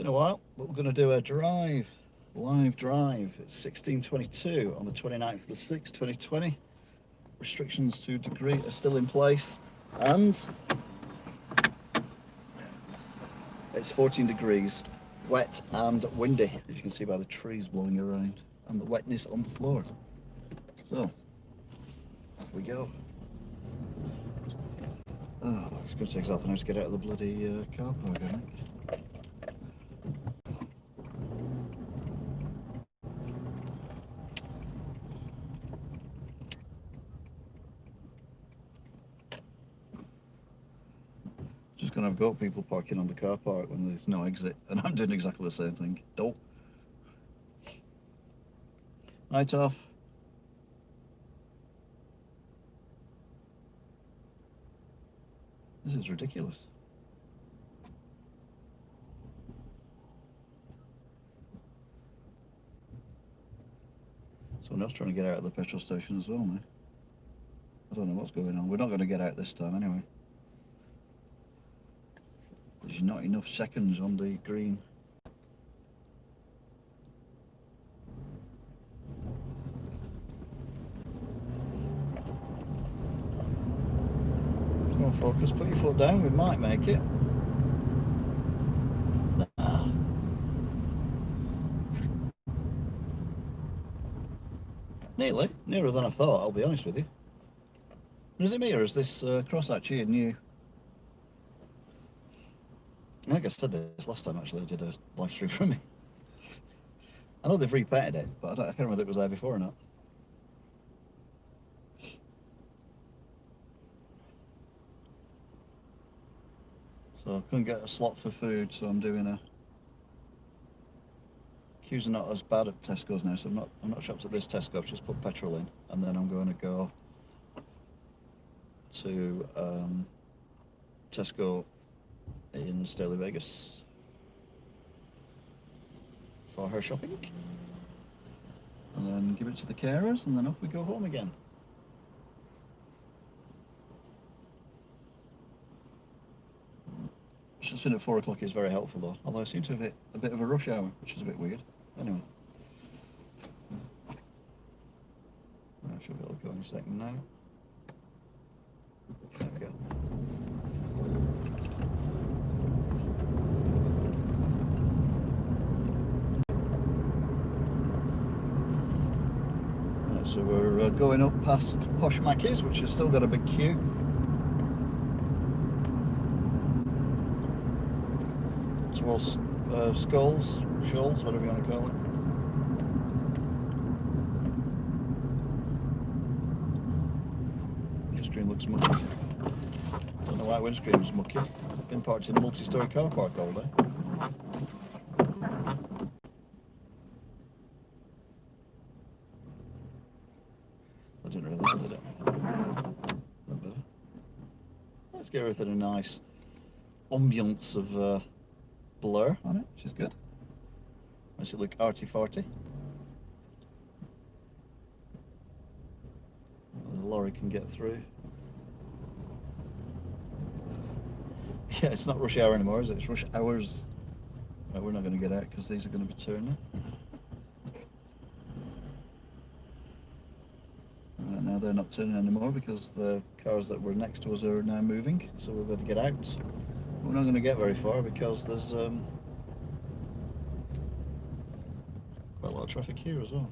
Been a while, but we're going to do a drive, live drive. It's 16:22 on the 29th of the 6th, 2020. Restrictions to degree are still in place, and it's 14 degrees, wet and windy, as you can see by the trees blowing around and the wetness on the floor. So, off we go. Oh, it's going to take us half an hour to get out of the bloody car park, I think. Just going to have got people parking on the car park when there's no exit, and I'm doing exactly the same thing. Don't. Night off. This is ridiculous. Someone else trying to get out of the petrol station as well, man. I don't know what's going on. We're not going to get out this time anyway. There's not enough seconds on the green. Come on, focus. Put your foot down. We might make it. Nearly. Nearer than I thought, I'll be honest with you. Is it me, or is this cross actually new? I think I said this last time actually I did a live stream from me. I know they've repainted it, but I can't remember if it was there before or not. So I couldn't get a slot for food, so I'm doing a... Queues are not as bad at Tesco's now, so I'm not shopped at this Tesco. I've just put petrol in, and then I'm going to go to Tesco in Staley, Vegas for her shopping, and then give it to the carers, and then off we go home again. Just in at 4 o'clock is very helpful though, although I seem to have hit a bit of a rush hour, which is a bit weird. Anyway, I should be able to go in a second now. There we go. Right, so we're going up past Posh Mackey's, which has still got a big queue. Towards Shoals, whatever you want to call it. Windscreen looks mucky. Don't know why windscreen was mucky. Been parked in a multi-storey car park all day. I didn't realise I did it. That better. Let's give everything a nice ambience of blur on it, which is good. Makes it look arty-farty. The lorry can get through. Yeah, it's not rush hour anymore, is it? It's rush hours. Right, we're not going to get out because these are going to be turning. Right, now they're not turning anymore because the cars that were next to us are now moving, so we've got to get out. We're not going to get very far because there's quite a lot of traffic here as well.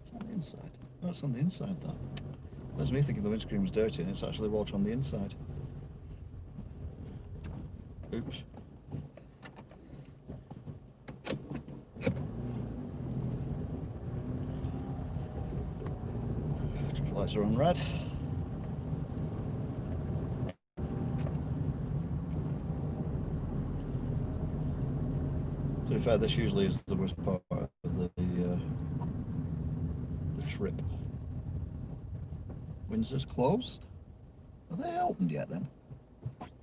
It's on the inside. Oh, it's on the inside, that. That's me thinking the windscreen was dirty and it's actually water on the inside. Oops. Traffic lights are on red. To be fair, this usually is the worst part of the trip. Windsor's closed? Are they opened yet then?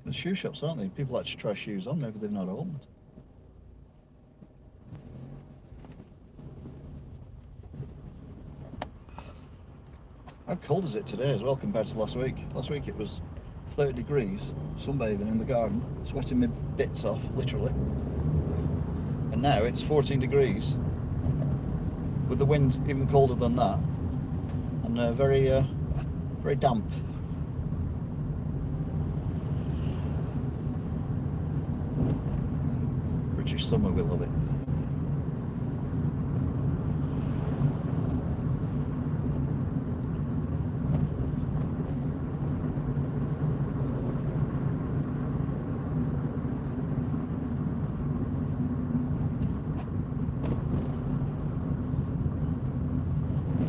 The shoe shops, aren't they? People like to try shoes on, maybe they've not opened. How cold is it today as well compared to last week? Last week it was 30 degrees, sunbathing in the garden, sweating my bits off, literally. And now it's 14 degrees, with the wind even colder than that, and very damp. British summer, we love it.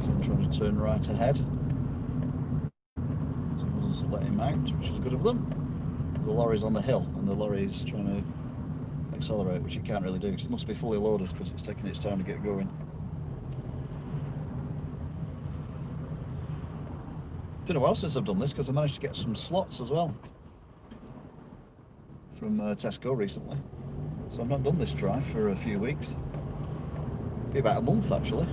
So I'm trying to turn right ahead. Someone's let him out, which is good of them. The lorry's on the hill, and the lorry's trying to accelerate, which it can't really do because it must be fully loaded because it's taking its time to get going. It's been a while since I've done this because I managed to get some slots as well from Tesco recently. So I've not done this drive for a few weeks. Be about a month actually.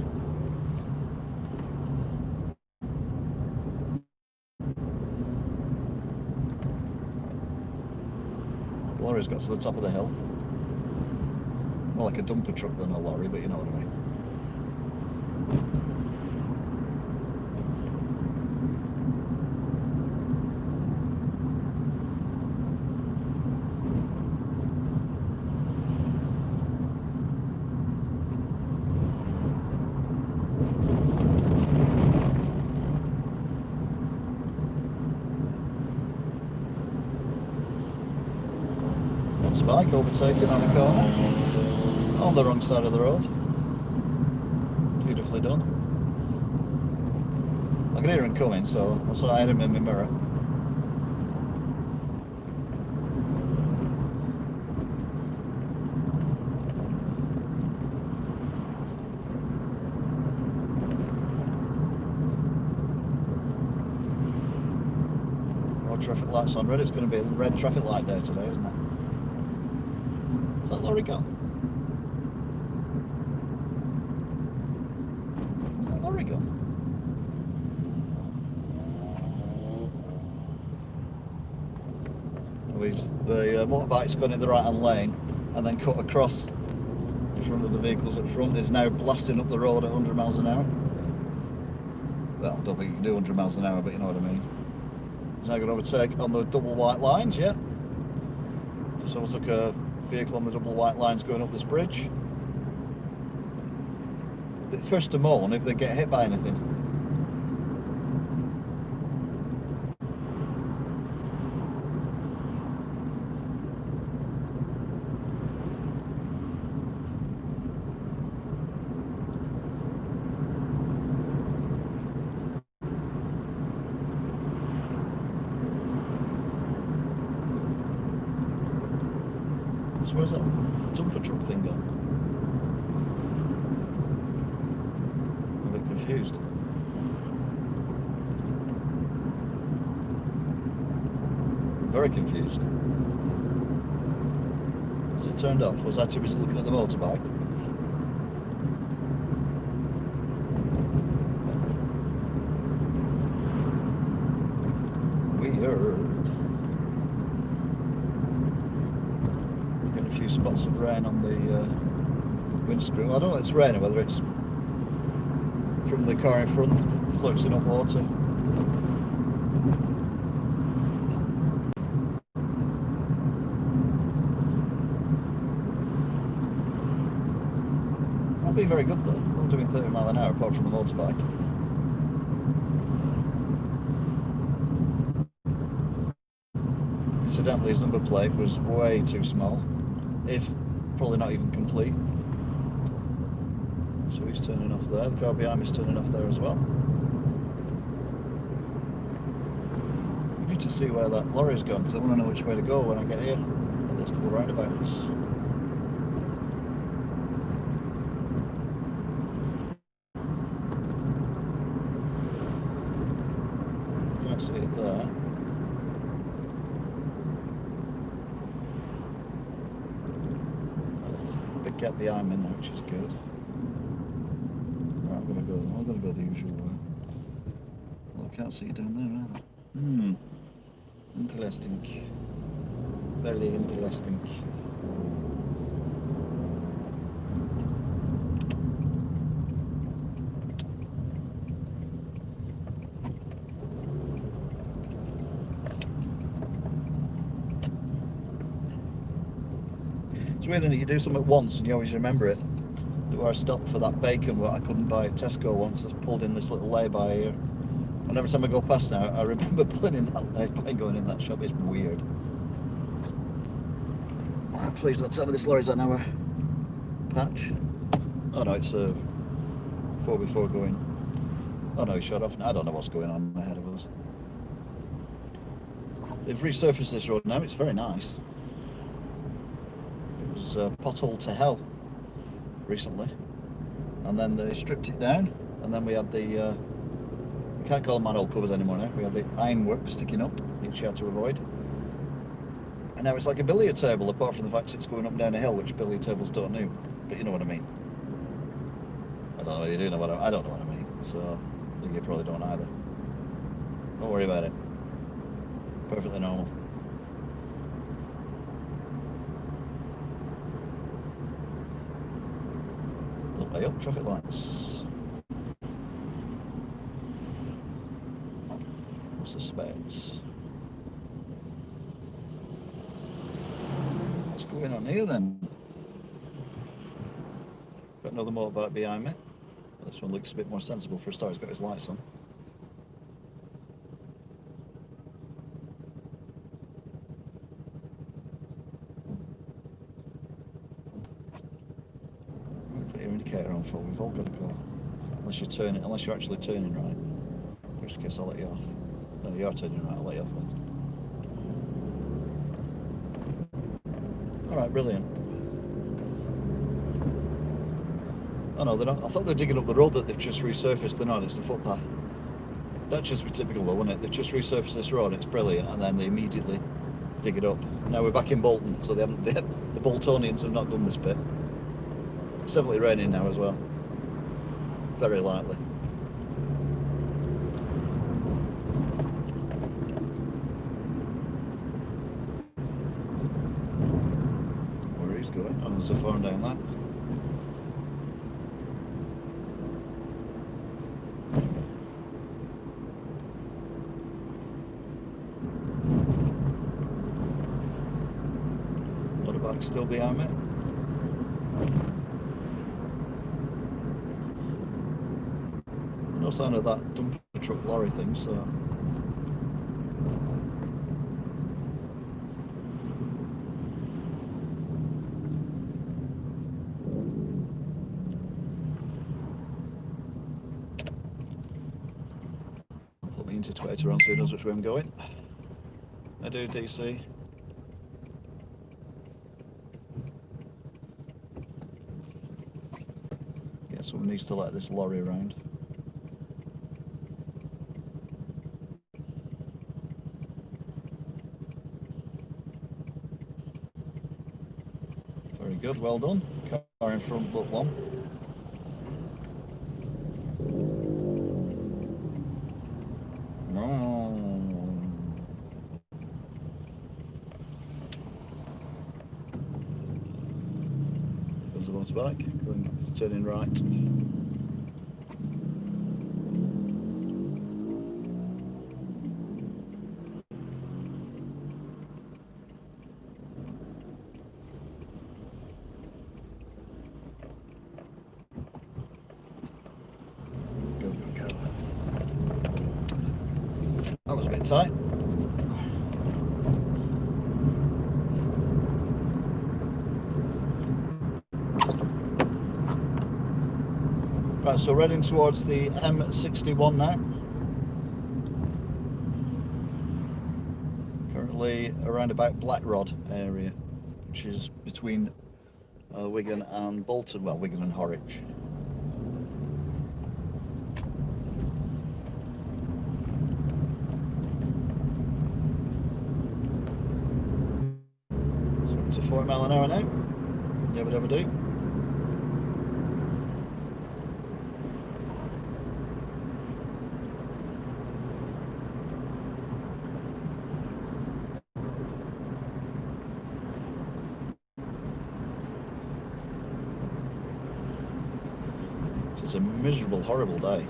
The lorry's got to the top of the hill. More like a dumper truck than a lorry, but you know what I mean. It's a bike overtaking on a corner on the wrong side of the road. Beautifully done. I can hear him coming, so I had him in my mirror. More traffic lights on red. It's going to be a red traffic light day today, isn't it? Is that lorry gone? Is that lorry gone? Oh, the motorbike's gone in the right hand lane and then cut across in front of the vehicles at front. Is now blasting up the road at 100 miles an hour. Well, I don't think you can do 100 miles an hour, but you know what I mean. He's now going to overtake on the double white lines, yeah. Just overtook a vehicle on the double white lines going up this bridge. But first to mourn if they get hit by anything. So where's that dumper truck thing gone? I'm a bit confused. I'm very confused. Has it turned off? Was I too busy looking at the motorbike? Weird. A few spots of rain on the windscreen. Well, I don't know if it's raining, whether it's from the car in front floating up water. Not being very good though. We're all doing 30 mile an hour apart from the motorbike. Incidentally, his number plate was way too small. If probably not even complete. So he's turning off there. The car behind me is turning off there as well. We need to see where that lorry's gone because I want to know which way to go when I get here. There's a couple of roundabouts. Can't see it there. Big gap behind me now, which is good. Right, I'm gonna go the usual way. can't see you down there either. Interesting. Very interesting. It's weird, isn't it? You do something once and you always remember it. Where I stopped for that bacon, what I couldn't buy at Tesco once, I pulled in this little lay-by here. And every time I go past now, I remember pulling in that lay-by and going in that shop. It's weird. Oh, please don't tell me this lorry's on our patch. Oh no, it's 4 before going. Oh no, he shut off. I don't know what's going on ahead of us. They've resurfaced this road now. It's very nice. It was potholed to hell recently, and then they stripped it down, and then we had the we can't call them manhole covers anymore now. We had the ironwork sticking up, which you had to avoid, and now it's like a billiard table, apart from the fact it's going up and down a hill, which billiard tables don't do, but you know what I mean. I don't know whether you do know what I don't know what I mean, so I think you probably don't either. Don't worry about it. Perfectly normal. Way up, traffic lights. What's the specs? What's going on here then? Got another motorbike behind me. This one looks a bit more sensible for a start. He's got his lights on. For we've all got to go, unless you're actually turning right, in which case I'll let you off. No, you are turning right, I'll let you off then. Alright, brilliant. Oh no, they're not. I thought they were digging up the road that they've just resurfaced. They're not, it's the footpath. That'd just be typical though, wouldn't it? They've just resurfaced this road, it's brilliant, and then they immediately dig it up. Now we're back in Bolton, so the Boltonians have not done this bit. It's definitely raining now as well. Very lightly. Where he's going? Oh, there's a farm down that. Motorbike still behind me. No sign of that dumper truck lorry thing, so I'll put my intertwaiter on so he knows which way I'm going. I do, DC. Yeah, someone needs to let this lorry around. Good, well done. Car in front, but one. There's a motorbike going, turning right. That was a bit tight. Right, so heading towards the M61 now. Currently around about Blackrod area, which is between Wigan and Bolton, well, Wigan and Horwich. To 40 mile an hour now. Never ever do. It's a miserable, horrible day.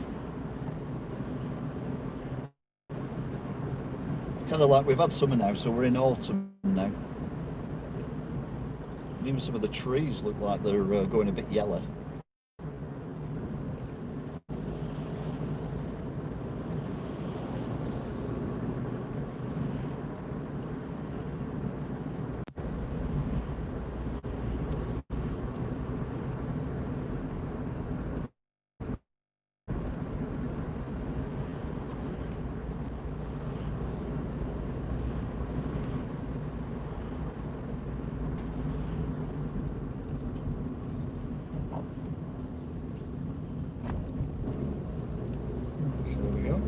Kind of like we've had summer now, so we're in autumn now. And even some of the trees look like they're going a bit yellow. So there we go.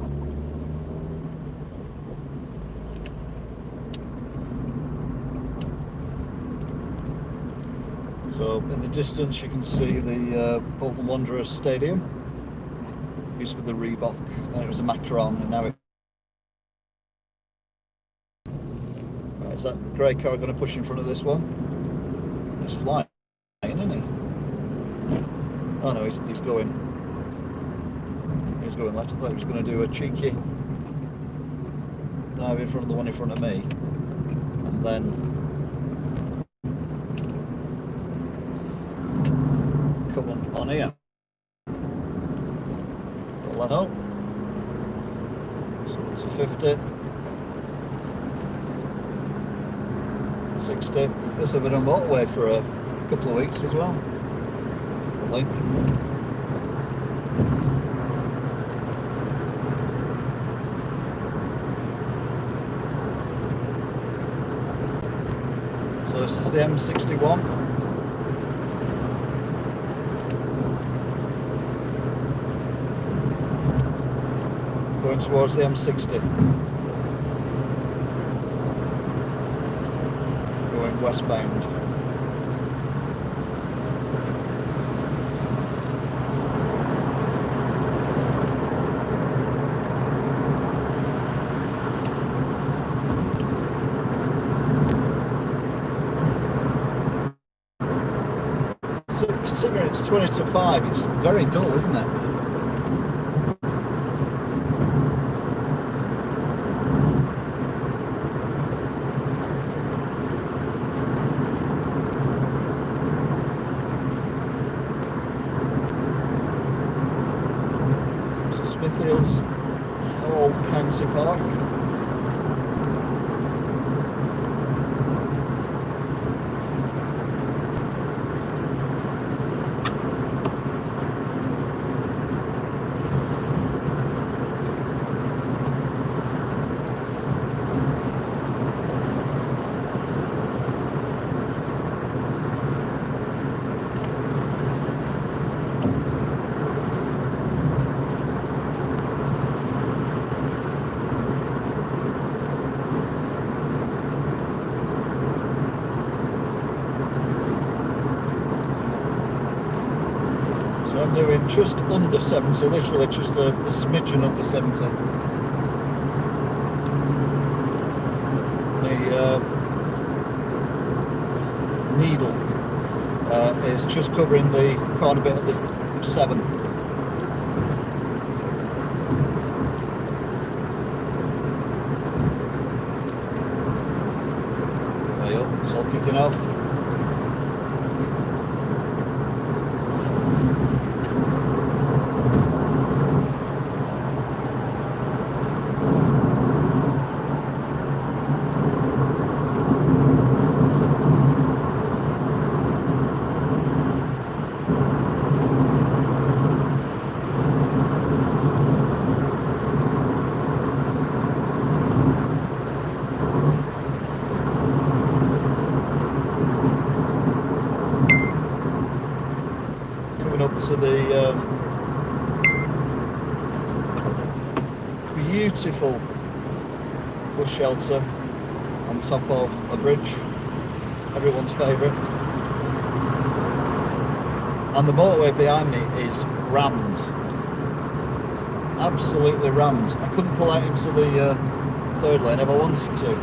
So in the distance you can see the Bolton Wanderers Stadium. Used with the Reebok, then it was a Macron, and now it... Right, is that grey car going to push in front of this one? He's flying, isn't he? Oh no, he's going... He's going left. I thought he was going to do a cheeky dive in front of the one in front of me, and then come on here. Well, I know. So it's a 50, 60. This has been on motorway for a couple of weeks as well, I think. So this is the M61. Going towards the M60. Going westbound. So considering it's 20 to 5, it's very dull, isn't it? Smithfields, Hall County Park. So I'm doing just under 70, literally just a smidgen under 70. The needle is just covering the corner bit of the 7. Way up, it's all kicking off. Up to the beautiful bus shelter on top of a bridge, everyone's favourite, and the motorway behind me is rammed, absolutely rammed. I couldn't pull out into the third lane if I wanted to,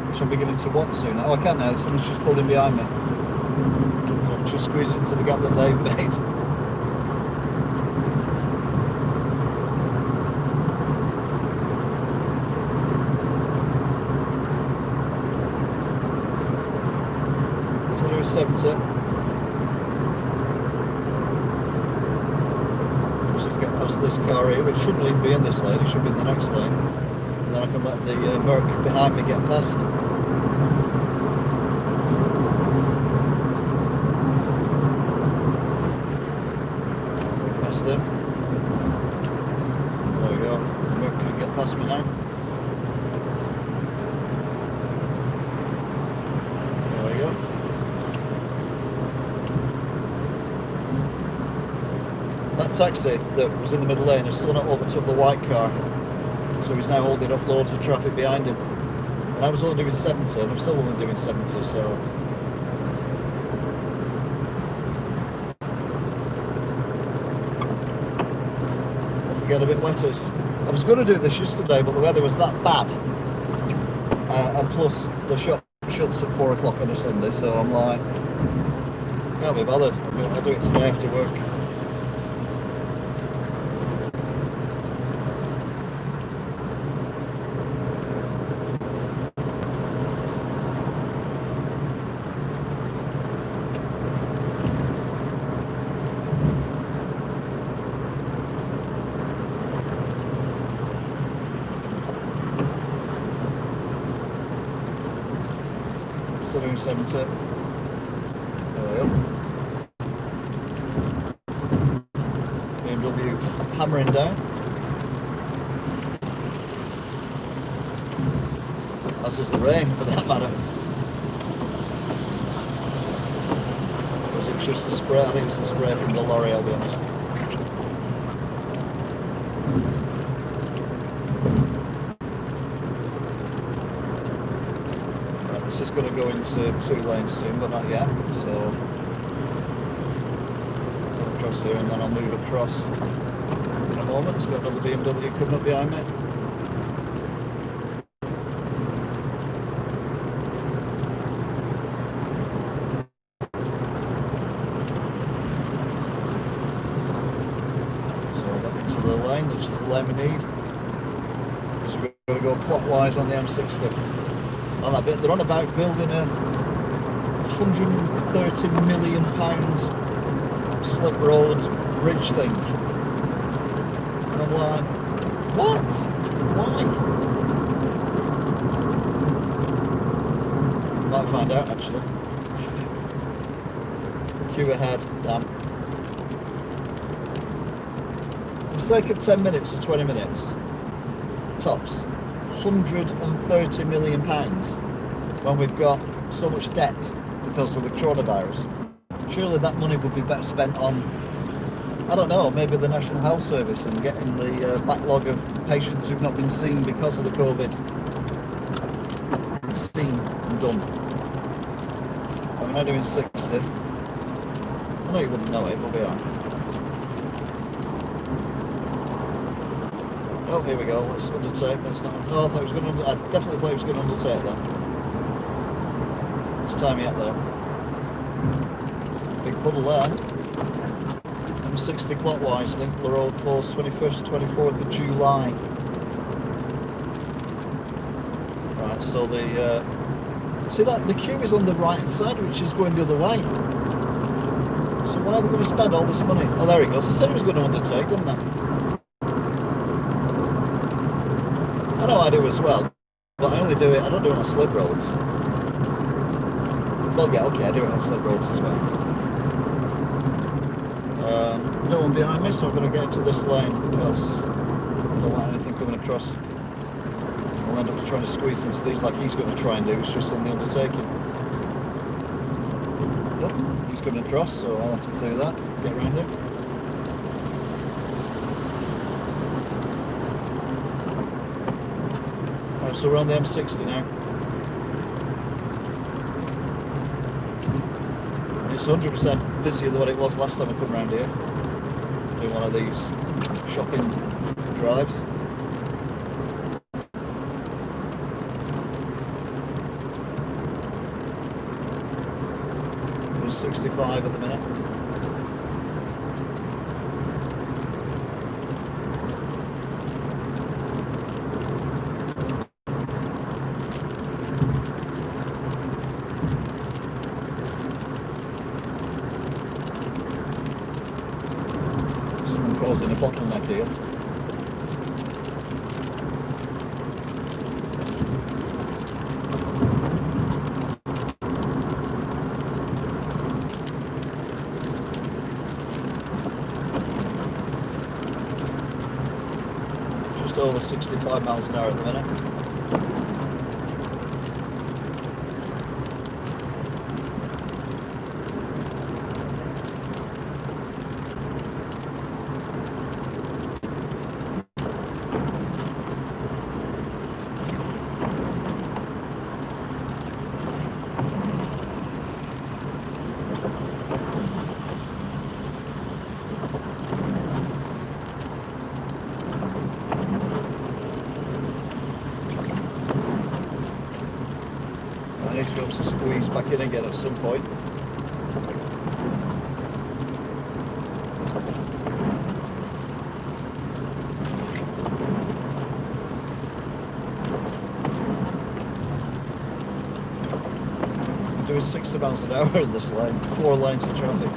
which I'm beginning to want to now. I can now, someone's just pulled in behind me. Just squeeze into the gap that they've made. 70. Just to get past this car here, which shouldn't even be in this lane, it should be in the next lane. And then I can let the Merc behind me get past. Past him. There we go. The Merc can get past me now. There we go. That taxi that was in the middle lane has still not overtook the white car, so he's now holding up loads of traffic behind him. And I was only doing 70, and I'm still only doing 70, so... If we get a bit wetter, I was going to do this yesterday, but the weather was that bad. And plus, the shop shuts at 4 o'clock on a Sunday, so I'm like, can't be bothered. I'll do it today after work. Still doing 70. There we go. BMW hammering down. As is the rain, for that matter. Was it just the spray? I think it was the spray from the lorry, I'll be honest. This is going to go into 2 lanes soon, but not yet, so I'll go across here and then I'll move across in a moment. It's got another BMW coming up behind me. So back into the lane, which is the lane we need. So we're going to go clockwise on the M60. On that bit, they're on about building a £130 million slip road bridge thing. And I'm like, what? Why? Might find out actually. Queue ahead, damn. For the sake of 10 minutes or 20 minutes, tops. £130 million when we've got so much debt because of the coronavirus. Surely that money would be better spent on, I don't know, maybe the National Health Service and getting the backlog of patients who've not been seen because of the COVID seen and done. I'm now doing 60. I know you wouldn't know it, but we are. Oh, here we go. Let's undertake. Let's not. Oh, I thought it was going to. I definitely thought it was going to undertake then. It's time yet though. Big puddle there. M60 clockwise. Linkler Road closed 21st, 24th of July. Right. So the see that the queue is on the right hand side, which is going the other way. So why are they going to spend all this money? Oh, there he goes. I said it was going to undertake, didn't I? I know I do as well, but I only do it, I don't do it on slip roads. Well, yeah, okay, I do it on slip roads as well. No one behind me, so I'm going to get into this lane because I don't want anything coming across. I'll end up trying to squeeze into these like he's going to try and do, it's just on the undertaking. Oh, he's coming across, so I'll have to do that, get around him. So we're on the M60 now. And it's 100% busier than what it was last time I come around here. Doing one of these shopping drives. There's 65 at the minute. I'm causing a bottleneck here. Just over 65 miles an hour at the minute. I need to be able to squeeze back in again at some point. I'm doing 60 miles an hour in this lane, 4 lanes of traffic.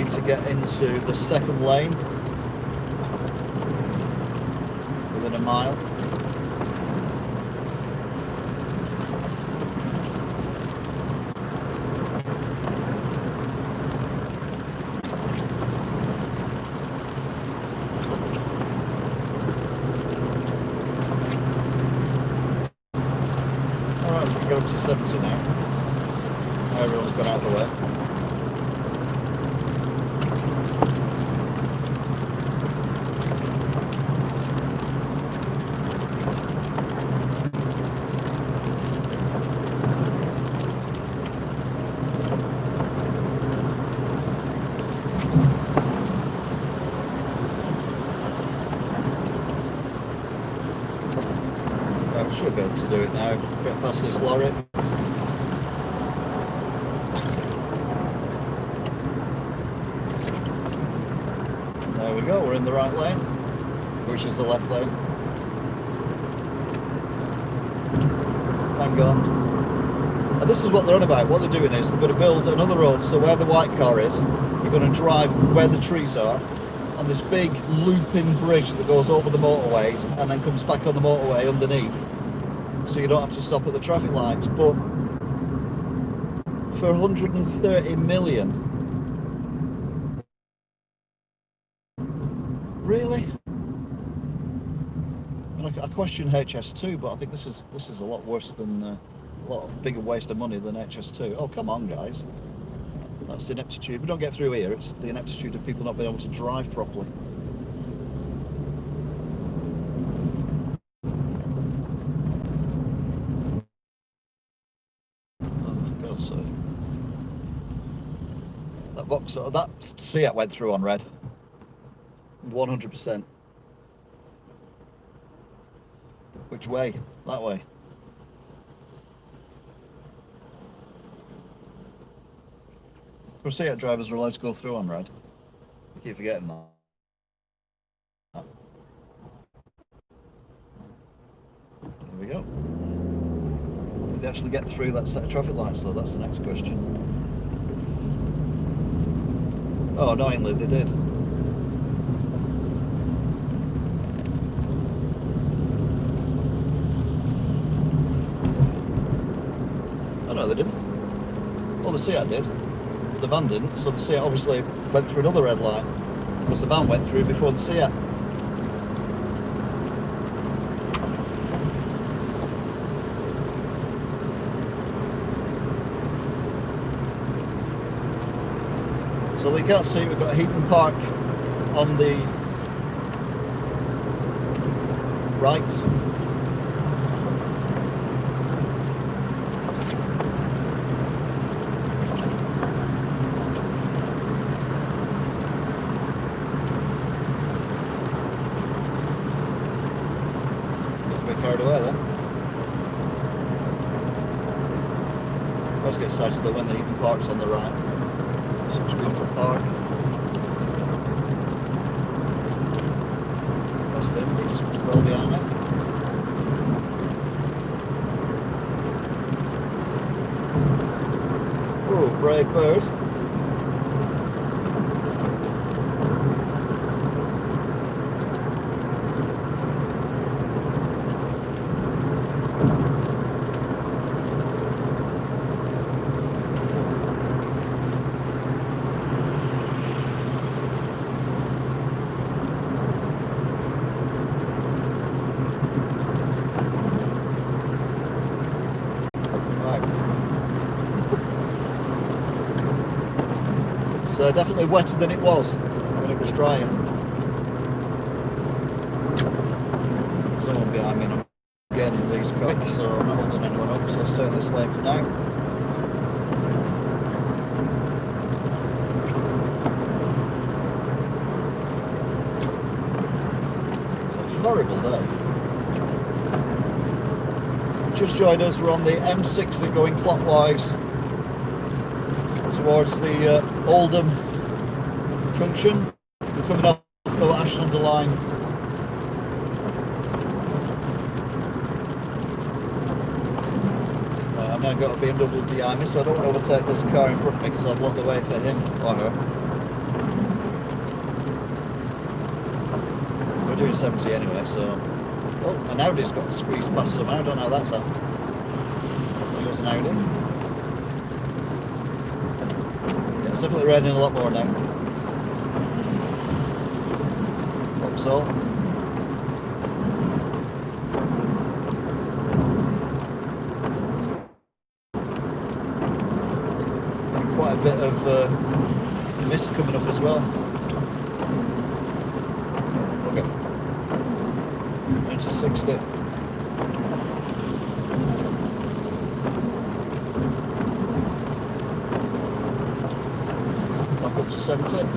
To get into the second lane within a mile. Alright, we can go up to 70 now. Everyone's got out of the way. I should be able to do it now. Get past this lorry. There we go, we're in the right lane, which is the left lane. Hang on. And this is what they're on about. What they're doing is they're going to build another road, so where the white car is, you're going to drive where the trees are, on this big looping bridge that goes over the motorways and then comes back on the motorway underneath. So you don't have to stop at the traffic lights. But for 130 million, really? I question HS2, but I think this is a lot worse than a lot bigger waste of money than HS2. Oh, come on, guys! That's the ineptitude. We don't get through here. It's the ineptitude of people not being able to drive properly. So that box, that Seat went through on red, 100%. Which way? That way. Of course, Seat drivers are allowed to go through on red. I keep forgetting that. There we go. Did they actually get through that set of traffic lights though? That's the next question. Oh, annoyingly they did. Oh no, they didn't. Well, the Seat did. The van didn't, so the Seat obviously went through another red light because the van went through before the Seat. So you can't see, we've got Heaton Park on the right. Got a bit carried away then. I always get excited though when the Heaton Park's on the right. Such a beautiful park. That's him, he's well behind me. Oh, brave bird. It's definitely wetter than it was when it was drying. There's no one behind me and I'm getting these quick, so I'm not holding anyone up, so I'll stay in this lane for now. It's a horrible day. Just joined us, we're on the M60 going clockwise towards the Oldham junction. We're coming off the Ashland line. I've now got a BMW behind me, so I don't want to overtake this car in front of me because I'll block the way for him or her. We're doing 70 anyway, so... Oh, an Audi's got squeezed past somehow, I don't know how that's happened. There goes an Audi. It's definitely raining a lot more now. Vauxhall. And quite a bit of mist coming up as well. Okay. Into 60. Back up to 70.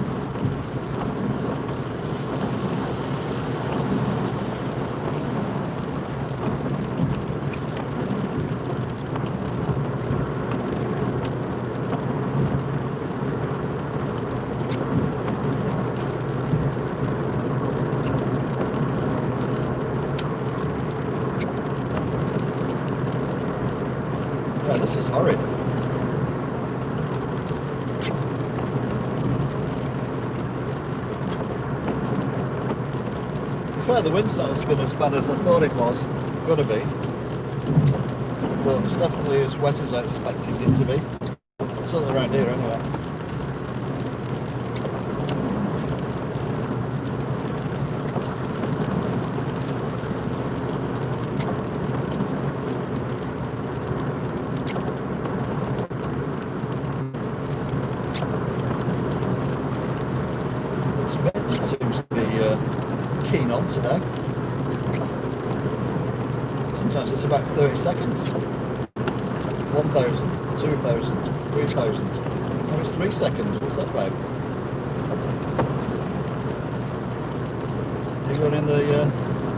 Yeah, this is horrid. Fair, the wind's not been as bad as I thought it was. Gotta be. But it's definitely as wet as I expected it to be. Certainly around here anyway. It seems to be keen on today. Sometimes it's about 30 seconds. 1,000, 2,000, 3,000. No, it's 3 seconds. What's that about? You're going in the...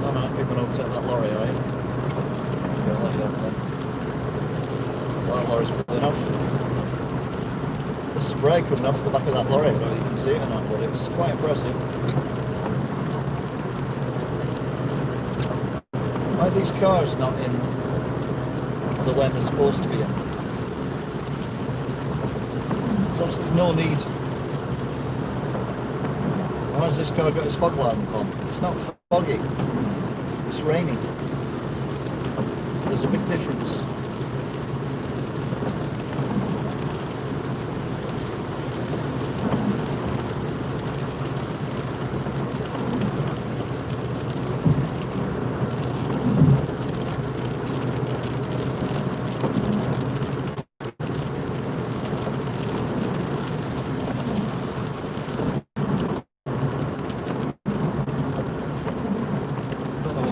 Oh no, you're going to overtake that lorry, are you? Okay, I'll let you off then. That lorry's pulling off. The spray coming off the back of that lorry. I don't know if you can see it or not, but it's quite impressive. Why are these cars not in the lane they're supposed to be in? There's absolutely no need. Why has this car got his fog lamp on? It's not foggy, it's raining. There's a big difference.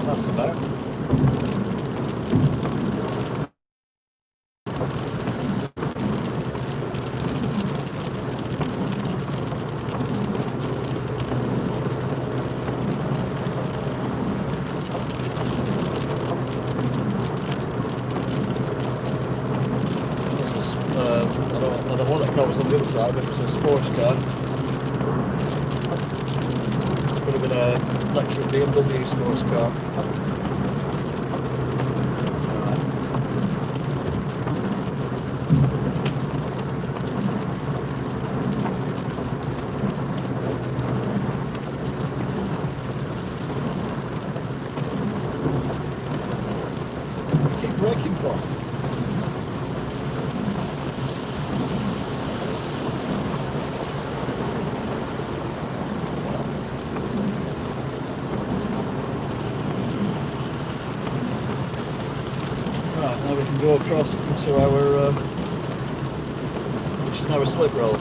That's about. I don't want that car was on the other side, but it was a sports car. Could have been an electric BMW sports car. Keep braking for. Right, now we can go across into our, which is now a slip road.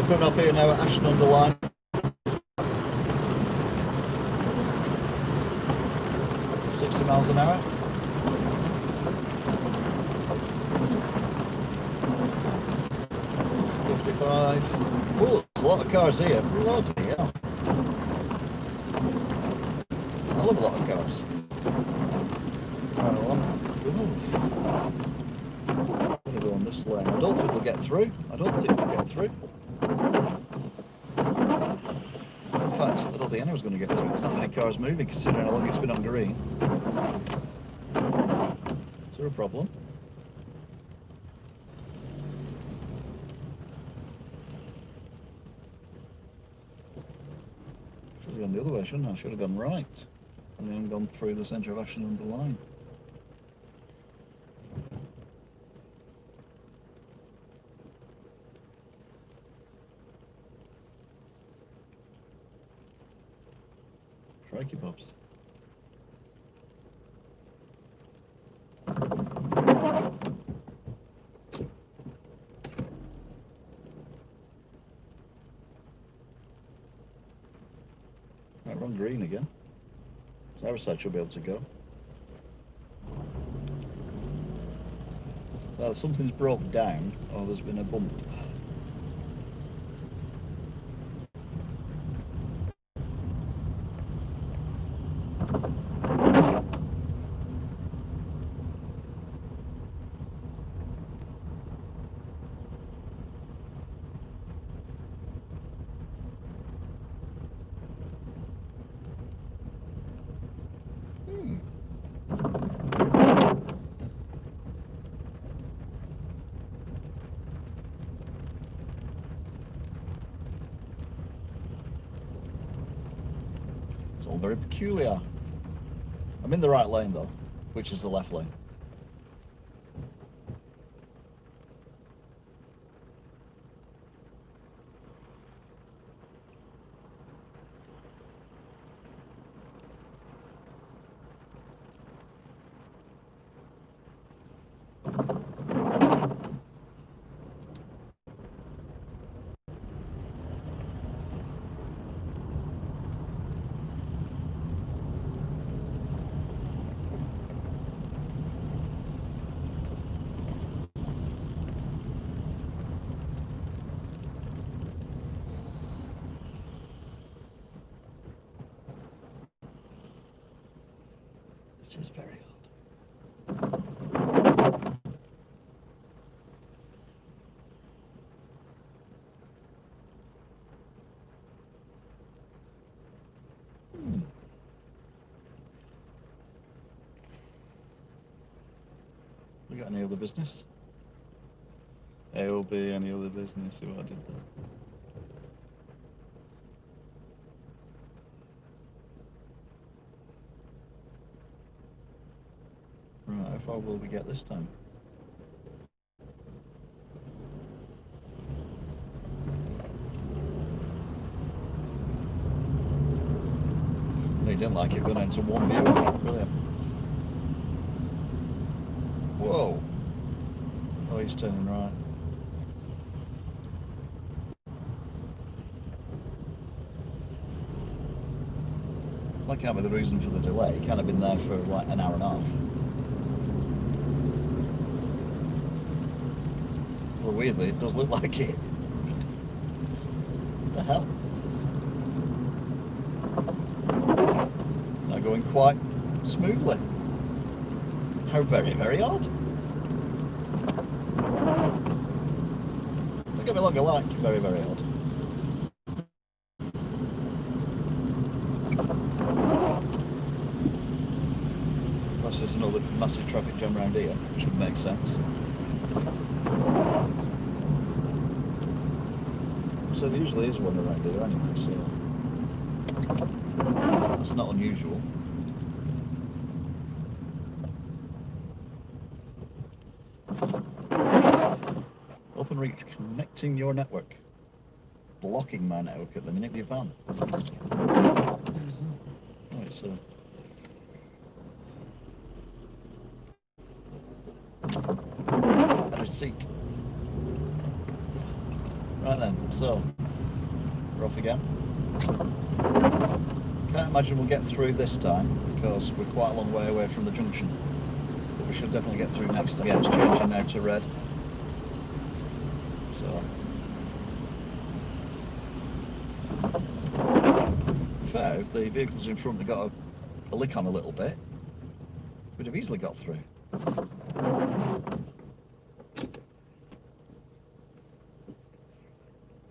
Coming off here now at Ashton under Line. 60 miles an hour. Oh, there's a lot of cars here. Bloody hell. I love a lot of cars. Right, well, I'm going to go on this lane. I don't think we'll get through. In fact, I don't think anyone's going to get through. There's not many cars moving considering how long it's been on green. Is there a problem? Should have gone the other way, shouldn't I? I should have gone right. And then gone through the centre of Ashton under Line. Crikey Bobs. Right, we're on green again. So our side should be able to go. Well, something's broke down, or there's been a bump. It's all very peculiar. I'm in the right lane though, which is the left lane. This is very odd. We got any other business? AOB, any other business? See what I did there? Right, how far will we get this time? They didn't like it going into one view. Brilliant. Whoa. Oh, he's turning right. That can't be the reason for the delay. It can't have been there for like an hour and a half. Well, weirdly, it does look like it. What the hell? Now going quite smoothly. How very, very odd. Don't get me wrong, I like very, very odd. Unless there's another massive traffic jam around here, which would make sense. So there usually is one around here anyway, so that's not unusual. OpenReach connecting your network. Blocking my network at the minute with your van. Who's that? Oh, it's a receipt. Right then, so we're off again. Can't imagine we'll get through this time because we're quite a long way away from the junction. But we should definitely get through next time. Yeah, it's changing now to red. So, in fact, if the vehicles in front had got a lick on a little bit, we'd have easily got through.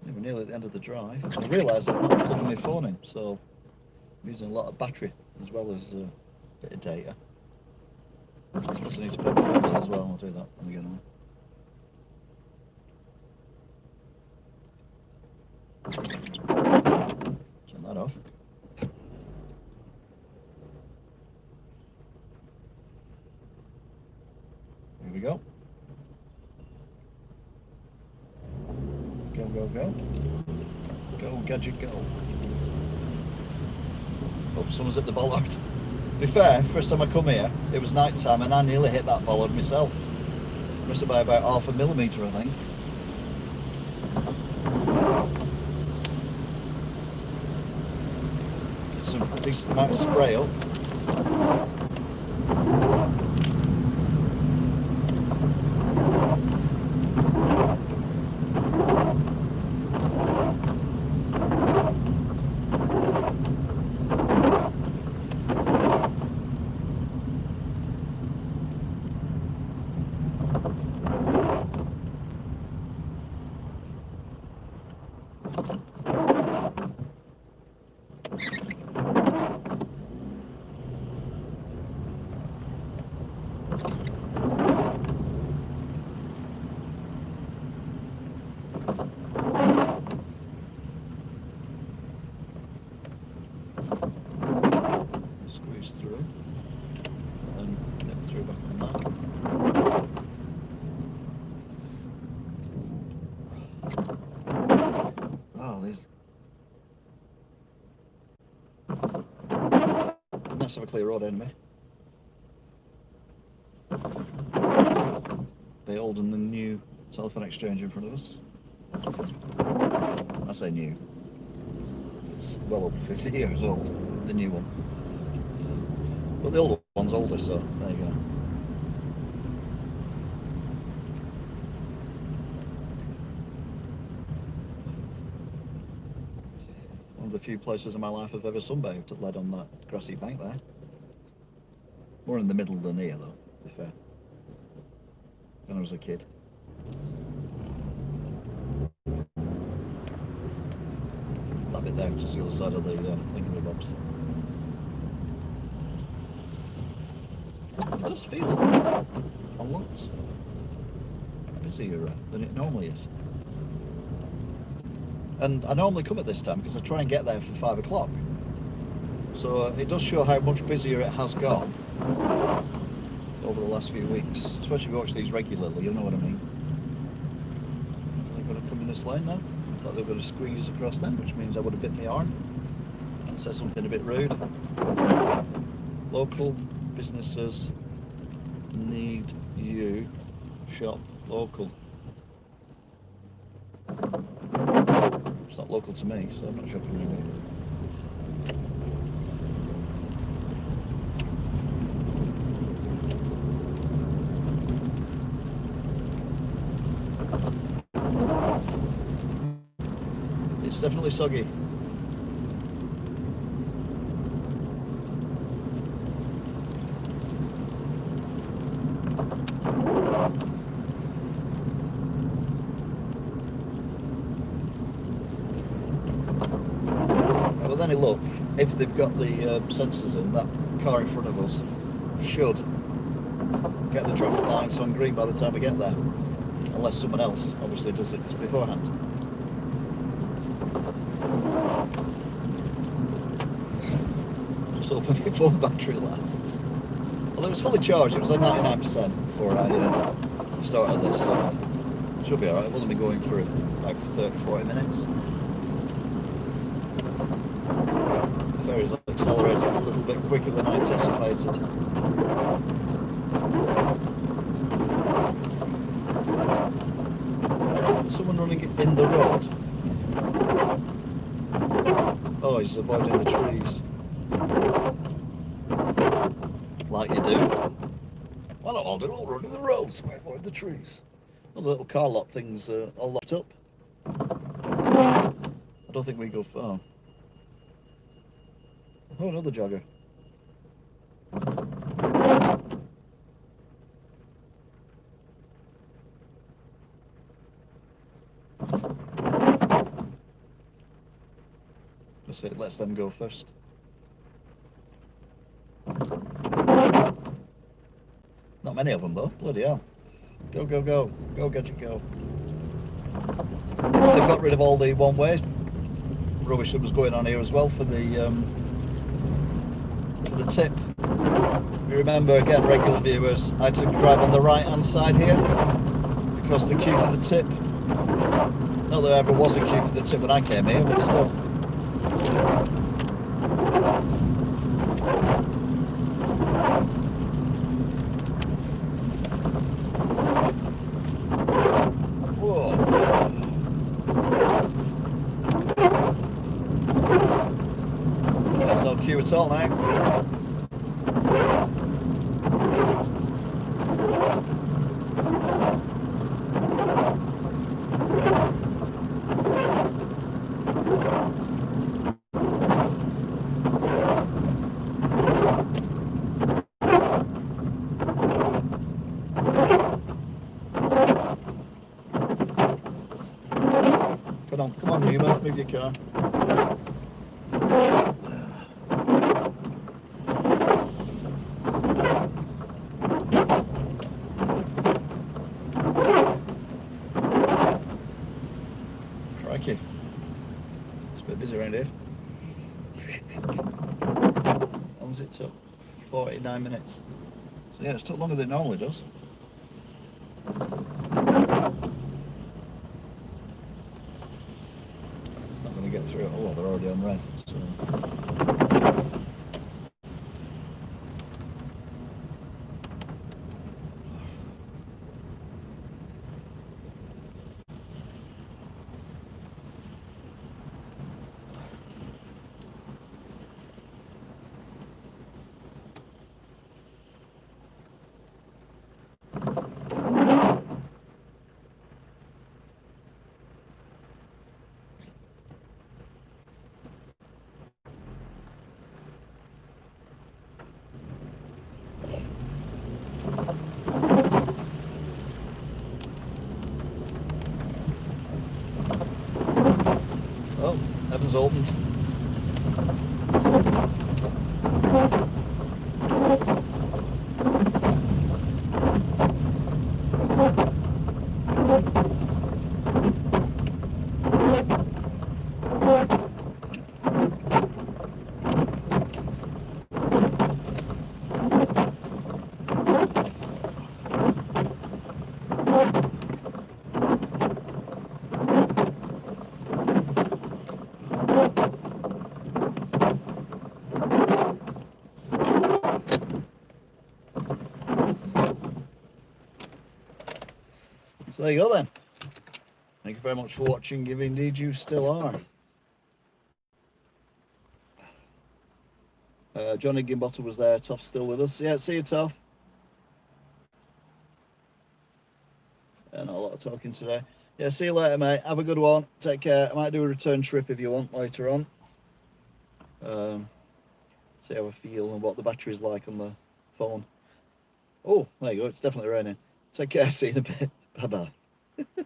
Yeah, we're nearly at the end of the drive. I realise I'm not plugging my phone in, so I'm using a lot of battery as well as a bit of data. Plus I need to pay the phone bill as well. I'll do that when we get on. Turn that off. Here we go. Go, go, go. Go, gadget, go. Oh, someone's at the bollard. To be fair, first time I come here, it was night time and I nearly hit that bollard myself. Missed it by about half a millimetre, I think. Get some decent amount of spray up. Squeeze through and nip through back on that. Oh, these. Nice to have a clear road enemy. The old and the new telephone exchange in front of us. I say new. It's well over 50 years old, the new one. But the older one's older, so there you go. One of the few places in my life I've ever sunbathed led on that grassy bank there. More in the middle than here though, to be fair. When I was a kid. That bit there, just the other side of the thingamabobs. It does feel a lot busier than it normally is. And I normally come at this time because I try and get there for 5 o'clock. So it does show how much busier it has got over the last few weeks. Especially if you watch these regularly, you'll know what I mean. Are they going to come in this lane now? I thought they were going to squeeze across then, which means I would have bit my arm. Said something a bit rude. Local businesses need you. Shop local. It's not local to me, so I'm not shopping anywhere. It's definitely soggy. But then look, if they've got the sensors in, that car in front of us should get the traffic lights on green by the time we get there, unless someone else obviously does it beforehand. Just hoping my phone battery lasts. Well, it was fully charged, it was like 99% before I started this, so it should be alright. I've only been going for like 30-40 minutes. Ferry's accelerated a little bit quicker than I anticipated. Someone running in the road. Oh, he's avoiding the trees. Like you do. Why not all do? All run in the roads, we avoid the trees. Well, the little car lock things all locked up. I don't think we go far. Oh, another jogger. Just it lets them go first. Not many of them though, bloody hell. Go, go, go. Go, Gadget, go. They've got rid of all the one-way rubbish that was going on here as well for the tip. You remember, again, regular viewers, I took a drive on the right-hand side here because the queue for the tip. Not that there ever was a queue for the tip when I came here, but still. Queue at all now. Come on, Newman, move your car. Crikey. It's a bit busy around here. How long does it took? 49 minutes. So yeah, it's took longer than it normally does. Not going to get through it. Oh, well, they're already on red. So. Oh, heaven's opened. So there you go then. Thank you very much for watching, if indeed you still are. Johnny Gimbottle was there, Toff's still with us. Yeah, see you, Toff. And a lot of talking today. Yeah, see you later, mate. Have a good one. Take care. I might do a return trip if you want later on. See how I feel and what the battery's like on the phone. Oh, there you go. It's definitely raining. Take care. See you in a bit. Bye bye.